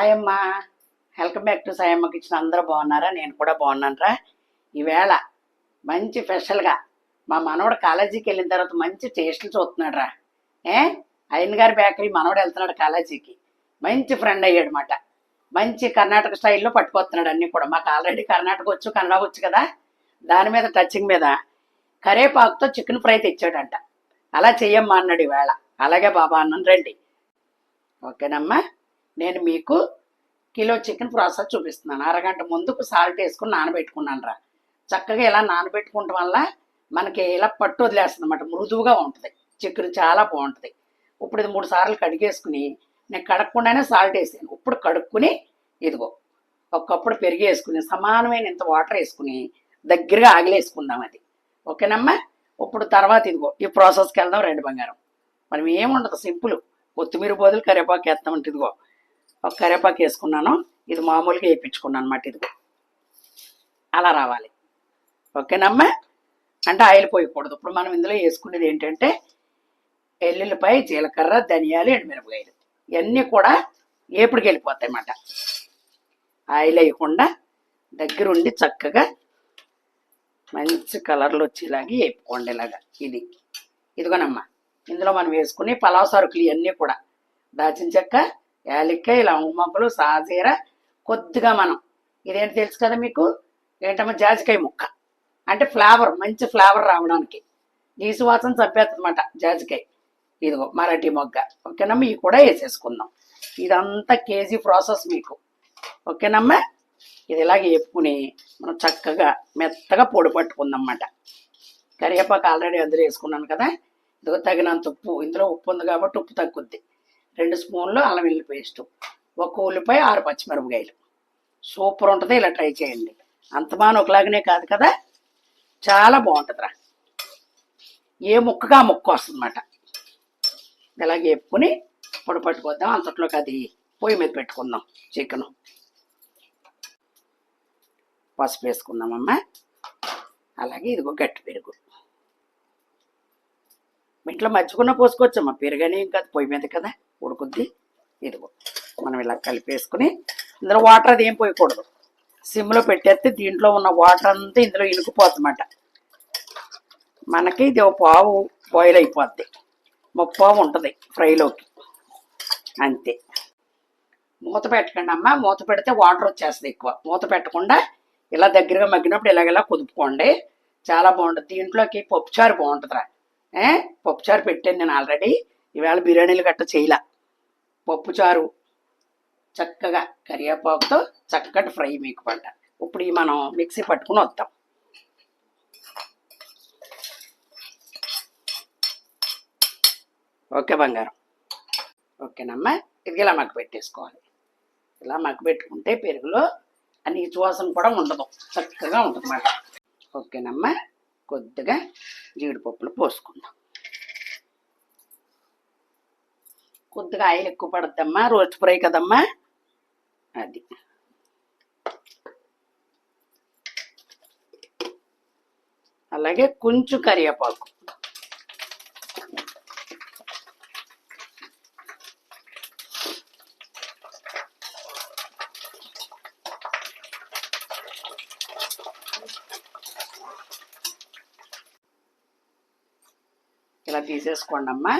Hi అమ్మా, welcome back to Sayamma kitchen. అందరూ బాగున్నారా? నేను కూడా బాగున్నానురా. ఈవేళ మంచి స్పెషల్గా మా మనవడు కాలేజీకి వెళ్ళిన తర్వాత మంచి టేస్ట్లు చూస్తున్నాడు రా. అయ్యన్ గారి బేకరీ మనవడు వెళ్తున్నాడు కాలేజీకి. మంచి ఫ్రెండ్ అయ్యాడు అనమాట. మంచి కర్ణాటక స్టైల్లో పట్టుకొస్తున్నాడు అన్నీ కూడా. మాకు ఆల్రెడీ కర్ణాటక వచ్చు, కన్నడ వచ్చు కదా. దాని మీద టచింగ్ మీద కరేపాకుతో చికెన్ ఫ్రై తెచ్చాడంట. అలా చెయ్యమ్మా అన్నాడు ఈవేళ. అలాగే బాబా అన్నాను, రండి. ఓకేనమ్మా, నేను మీకు కిలో చికెన్ ప్రాసెస్ చూపిస్తున్నాను. అరగంట ముందుకు సాల్ట్ వేసుకుని నానబెట్టుకున్నాను రా. చక్కగా ఇలా నానబెట్టుకోవటం వల్ల మనకి ఇలా పట్టు వదిలేస్తుంది అన్నమాట, మృదువుగా ఉంటుంది. చికెన్ చాలా బాగుంటుంది. ఇప్పుడు ఇది 3 సార్లు కడిగేసుకుని, నేను కడగకుండానే సాల్ట్ వేసాను. ఇప్పుడు కడుక్కుని ఇదిగో ఒకప్పుడు పెరిగి వేసుకుని సమానమైన ఇంత వాటర్ వేసుకుని దగ్గరగా ఆగిలేసుకుందాం అది. ఓకేనమ్మా. ఇప్పుడు తర్వాత ఇదిగో ఈ ప్రాసెస్కి వెళ్దాం. రెండు బంగారం మనం ఏముండదు, సింపుల్. కొత్తిమీర బదులు కరివేపాకు వేస్తామంటే ఇదిగో ఒక కరివేపాకు వేసుకున్నాను. ఇది మామూలుగా వేయించుకున్నాను అనమాట. ఇదిగో అలా రావాలి. ఓకేనమ్మా. అంటే ఆయిల్ పోయకూడదు. ఇప్పుడు మనం ఇందులో వేసుకునేది ఏంటంటే ఎల్లుల్లిపాయ, జీలకర్ర, ధనియాలు, ఎండుమిరపకాయలు ఇవన్నీ కూడా ఏపుడికి వెళ్ళిపోతాయి అన్నమాట. ఆయిల్ వేయకుండా దగ్గరుండి చక్కగా మంచి కలర్లు వచ్చేలాగా వేపుకోండి. ఇలాగా ఇదిగోనమ్మా. ఇందులో మనం వేసుకుని పలావ్ సరుకులు ఇవన్నీ కూడా దాచిన చెక్క, యాలక్కాయ, లవంగ మొక్కలు, సాజీర, కొద్దిగా మనం ఇదేంటి తెలుసు కదా మీకు, ఏంటమ్మా, జాజికాయ ముక్క. అంటే ఫ్లేవర్, మంచి ఫ్లేవర్ రావడానికి. నీసు వాసన చంపేస్తుందన్నమాట జాజికాయ. ఇదిగో మరాఠీ మొగ్గ. ఓకేనమ్మా. ఇవి కూడా వేసేసుకుందాం. ఇదంతా కేజీ ప్రాసెస్ మీకు. ఓకేనమ్మా. ఇది ఇలాగ వేపుకుని మనం చక్కగా మెత్తగా పొడి పట్టుకుందాం అన్నమాట. కరివేపాకు ఆల్రెడీ అందులో వేసుకున్నాను కదా. ఇదిగో తగినంత ఉప్పు, ఇందులో ఉప్పు ఉంది కాబట్టి ఉప్పు తగ్గుద్ది. 2 స్పూన్లు అల్లం వెల్లుల్లి పేస్ట్, 1 ఉల్లిపాయ, 6 పచ్చిమిరపకాయలు. సూపర్ ఉంటుంది. ఇలా ట్రై చేయండి. అంతమానం ఒకలాగనే కాదు కదా, చాలా బాగుంటుందిరా. ఏ ముక్కగా ముక్క వస్తుంది అన్నమాట. ఇలాగ వేపుకుని పొడి పట్టుకొద్దాం. అంతట్లోకి అది పొయ్యి మీద పెట్టుకుందాం. చికెను పసుపు వేసుకుందామమ్మా. అలాగే ఇదిగో గట్టి పెరుగు. ఇంట్లో మజ్జిగున్న పోసుకోవచ్చమ్మా, పెరుగని ఏం కాదు, పొయ్యి మీద కదా ఉడుకుద్ది. ఇదిగో మనం ఇలా కలిపేసుకుని ఇందులో వాటర్ అది ఏం పోయకూడదు. సిమ్లో పెట్టేస్తే దీంట్లో ఉన్న వాటర్ అంతా ఇందులో ఇనుకుపోతుందన్నమాట. మనకి ఇది 1/2 బాయిల్ అయిపోద్ది, 1/2 ఉంటుంది ఫ్రైలోకి. అంతే. మూత పెట్టకండి అమ్మ. మూత పెడితే వాటర్ వచ్చేస్తుంది ఎక్కువ. మూత పెట్టకుండా ఇలా దగ్గరగా మగ్గినప్పుడు ఇలాగెలా కుదుపుకోండి. చాలా బాగుంటుంది. దీంట్లోకి పప్పుచారు బాగుంటుందిరా. పప్పుచారు పెట్టాను నేను ఆల్రెడీ. ఈవేళ బిర్యానీలు గట్ట చేయలే. పప్పుచారు చక్కగా కరివేపాకుతో చక్కటి ఫ్రై మీకు పడ్డ. ఇప్పుడు ఈ మనం మిక్సీ పట్టుకుని వద్దాం. ఓకే బంగారం. ఓకేనమ్మా. ఇది ఇలా మగ్గు పెట్టేసుకోవాలి. ఇలా మగ్గు పెట్టుకుంటే పెరుగులో ఆ నీచు వాసన కూడా ఉండదు, చక్కగా ఉంటుంది అన్నమాట. ఓకేనమ్మా. కొద్దిగా జీడిపప్పులు పోసుకుందాం. కొద్దిగా ఆయిల్ ఎక్కువ పడుద్దమ్మా, రోస్ట్ ఫ్రై కదమ్మా. అది అలాగే కొంచెం కరివేపాకు. ఇలా తీసేసుకోండి అమ్మా.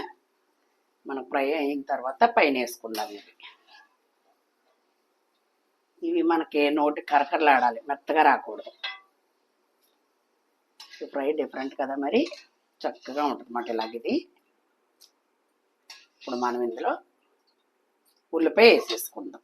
మనం ఫ్రై అయిన తర్వాత పైన వేసుకుందాం. ఇవి మనకి నోటి కరకరలాడాలి, మెత్తగా రాకూడదు. ఈ ఫ్రై డిఫరెంట్ కదా, మరి చక్కగా ఉంటుంది అన్నమాట. ఇలాగ ఇప్పుడు మనం ఇందులో ఉల్లిపాయ వేసేసుకుందాం.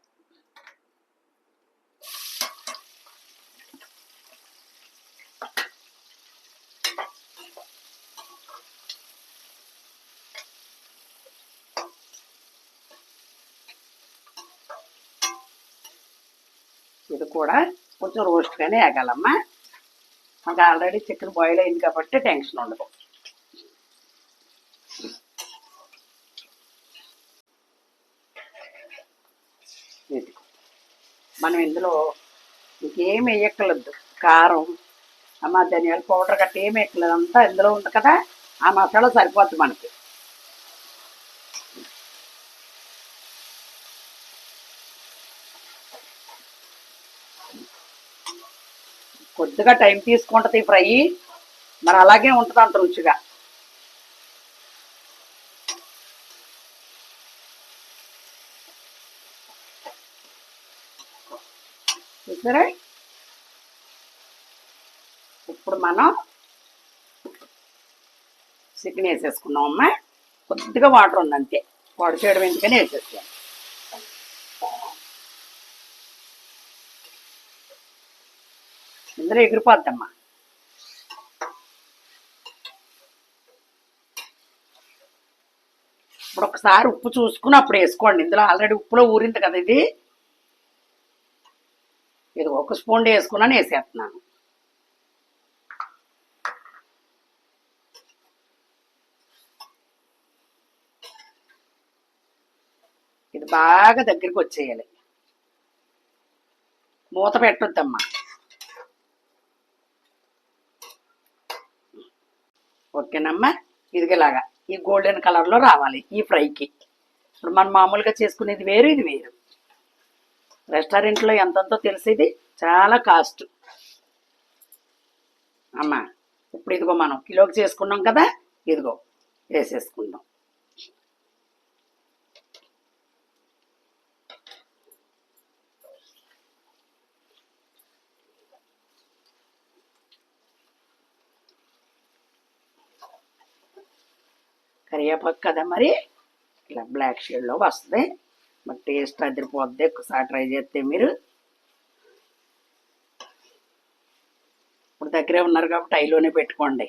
ఇది కూడా కొంచెం రోస్ట్గానే వేగాలమ్మా. మనకు ఆల్రెడీ చికెన్ బాయిల్ అయింది కాబట్టి టెన్షన్ ఉండదు. ఇది మనం ఇందులో ఇంకేం వేయక్కర్లేదు. కారం అమ్మ, ధనియాల పౌడర్ గట్ట ఏమి వేయక్కర్లేదు. అంతా ఇందులో ఉంది కదా, ఆ మసాలా సరిపోద్ది మనకి. కొద్దిగా టైం తీసుకుంటుంది ఫ్రై, మరి అలాగే ఉంటుంది అంత రుచిగా. చూసారా? ఇప్పుడు మనం చికెన్ వేసేసుకున్నాం అమ్మా. కొద్దిగా వాటర్ ఉంది అంతే, వాటర్ చేయడం ఎందుకని వేసేసాం. ఇందులో ఎగిరిపోద్దమ్మా. ఇప్పుడు ఒకసారి ఉప్పు చూసుకుని అప్పుడు వేసుకోండి. ఇందులో ఆల్రెడీ ఉప్పులో ఊరింది కదా ఇది. ఇది 1 స్పూన్ వేసుకున్నాను, వేసేస్తున్నాను. ఇది బాగా దగ్గరికి వచ్చేయాలి. మూత పెట్టొద్దమ్మా. ఓకేనమ్మా. ఇదిగేలాగా ఈ గోల్డెన్ కలర్లో రావాలి ఈ ఫ్రైకి. ఇప్పుడు మనం మామూలుగా చేసుకునేది వేరు, ఇది వేరు. రెస్టారెంట్లో ఎంతంతో తెలిసేది చాలా కాస్ట్ అమ్మా. ఇప్పుడు ఇదిగో మనం కిలోకి చేసుకున్నాం కదా, ఇదిగో వేసేసుకుందాం. కరివేపాకు కదా మరి ఇలా బ్లాక్ షేడ్లో వస్తుంది. మరి టేస్ట్ అదిరిపోద్ది. ఒకసారి ట్రై చేస్తే మీరు. ఇప్పుడు దగ్గరే ఉన్నారు కాబట్టి ఐలోనే పెట్టుకోండి.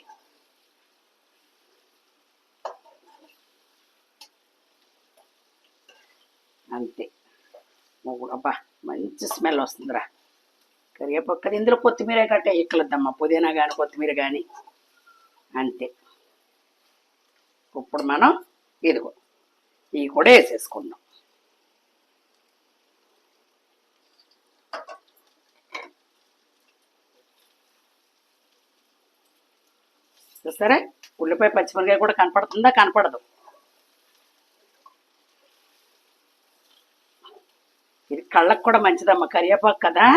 అంతే. అబ్బా మంచి స్మెల్ వస్తుందిరా. కరివేపాకు కదా, ఇందులో కొత్తిమీర కట్టే ఎక్కలద్దమ్మా, పుదీనా కానీ కొత్తిమీర కానీ. అంతే. ఇప్పుడు మనం ఇదిగో ఇవి కూడా వేసేసుకుందాం. చూస్తారా? ఉల్లిపాయ పచ్చిమిరకాయ కూడా కనపడుతుందా? కనపడదు. ఇది కళ్ళకు కూడా మంచిదమ్మా, కరివేపాకు కదా,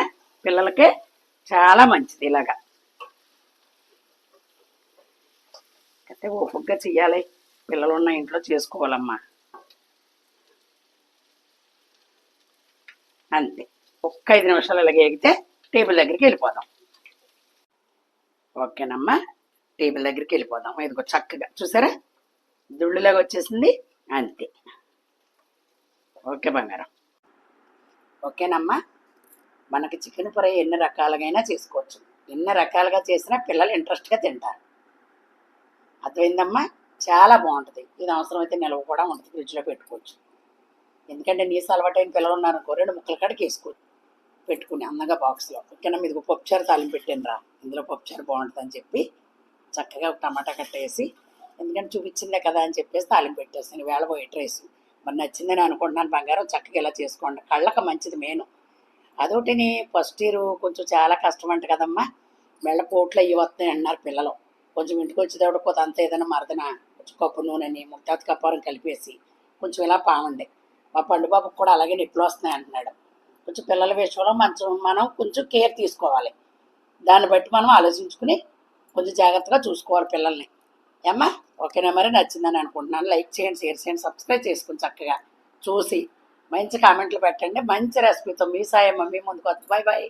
పిల్లలకి చాలా మంచిది. ఇలాగా అయితే ఓపికగా చెయ్యాలి. పిల్లలు ఉన్న ఇంట్లో చేసుకోవాలమ్మా. అంతే. ఒక్క 5 నిమిషాలు ఇలాగ ఎగితే టేబుల్ దగ్గరికి వెళ్ళిపోదాం. ఓకేనమ్మా, టేబుల్ దగ్గరికి వెళ్ళిపోదాం. ఇదిగో చక్కగా చూసారా, దుళ్ళులాగా వచ్చేసింది. అంతే. ఓకే బంగారం. ఓకేనమ్మా. మనకి చికెన్ ఫ్రై ఎన్ని రకాలుగా చేసుకోవచ్చు. ఎన్ని రకాలుగా చేసినా పిల్లలు ఇంట్రెస్ట్గా తింటారు. అర్థమైందమ్మా? చాలా బాగుంటుంది. ఇది అవసరమైతే నిల్వ కూడా ఉంటుంది, ఫ్రిడ్జ్లో పెట్టుకోవచ్చు. ఎందుకంటే నీసు అలవాటైన పిల్లలు ఉన్నారనుకో, 2 ముక్కల కాడికి వేసుకోవచ్చు పెట్టుకుని అందంగా బాక్స్లో. ఓకేనా? మీది పప్పుచారు తాలింపు పెట్టాను రా, ఇందులో పప్పుచారు బాగుంటుందని చెప్పి చక్కగా టమాటా కట్టేసి, ఎందుకంటే చూపించిందే కదా అని చెప్పేసి తాలింపు పెట్టేస్తాను. వేళ వైట్ రైస్ మరి నచ్చిందని అనుకుంటున్నాను. బంగారం చక్కగా ఇలా చేసుకోండి, కళ్ళకి మంచిది మెయిన్. అదొకటిని ఫస్ట్ ఇయర్ కొంచెం చాలా కష్టం అంట కదమ్మా. మెళ్ళపోట్లు అయ్యి వస్తాయి అన్నారు పిల్లలు. కొంచెం ఇంటికి వచ్చేటప్పుడు కొత్త అంత ఏదైనా మరదన కొంచెం కప్పు నూనెని ముత్తాత కప్పారం కలిపేసి కొంచెం ఇలా పావండి. మా పండుబాబుకి కూడా అలాగే నిప్పులు వస్తున్నాయి అంటున్నాడు. కొంచెం పిల్లల విషయంలో మనం కొంచెం కేర్ తీసుకోవాలి. దాన్ని బట్టి మనం ఆలోచించుకుని కొంచెం జాగ్రత్తగా చూసుకోవాలి పిల్లల్ని. ఏమ్మా? ఓకేనా? మరి నచ్చిందని అనుకుంటున్నాను. లైక్ చేయండి, షేర్ చేయండి, సబ్స్క్రైబ్ చేసుకుని చక్కగా చూసి మంచి కామెంట్లు పెట్టండి. మంచి రెసిపీతో మీ సాయమ్మ మీ ముందుకు వస్తుంది. Bye bye.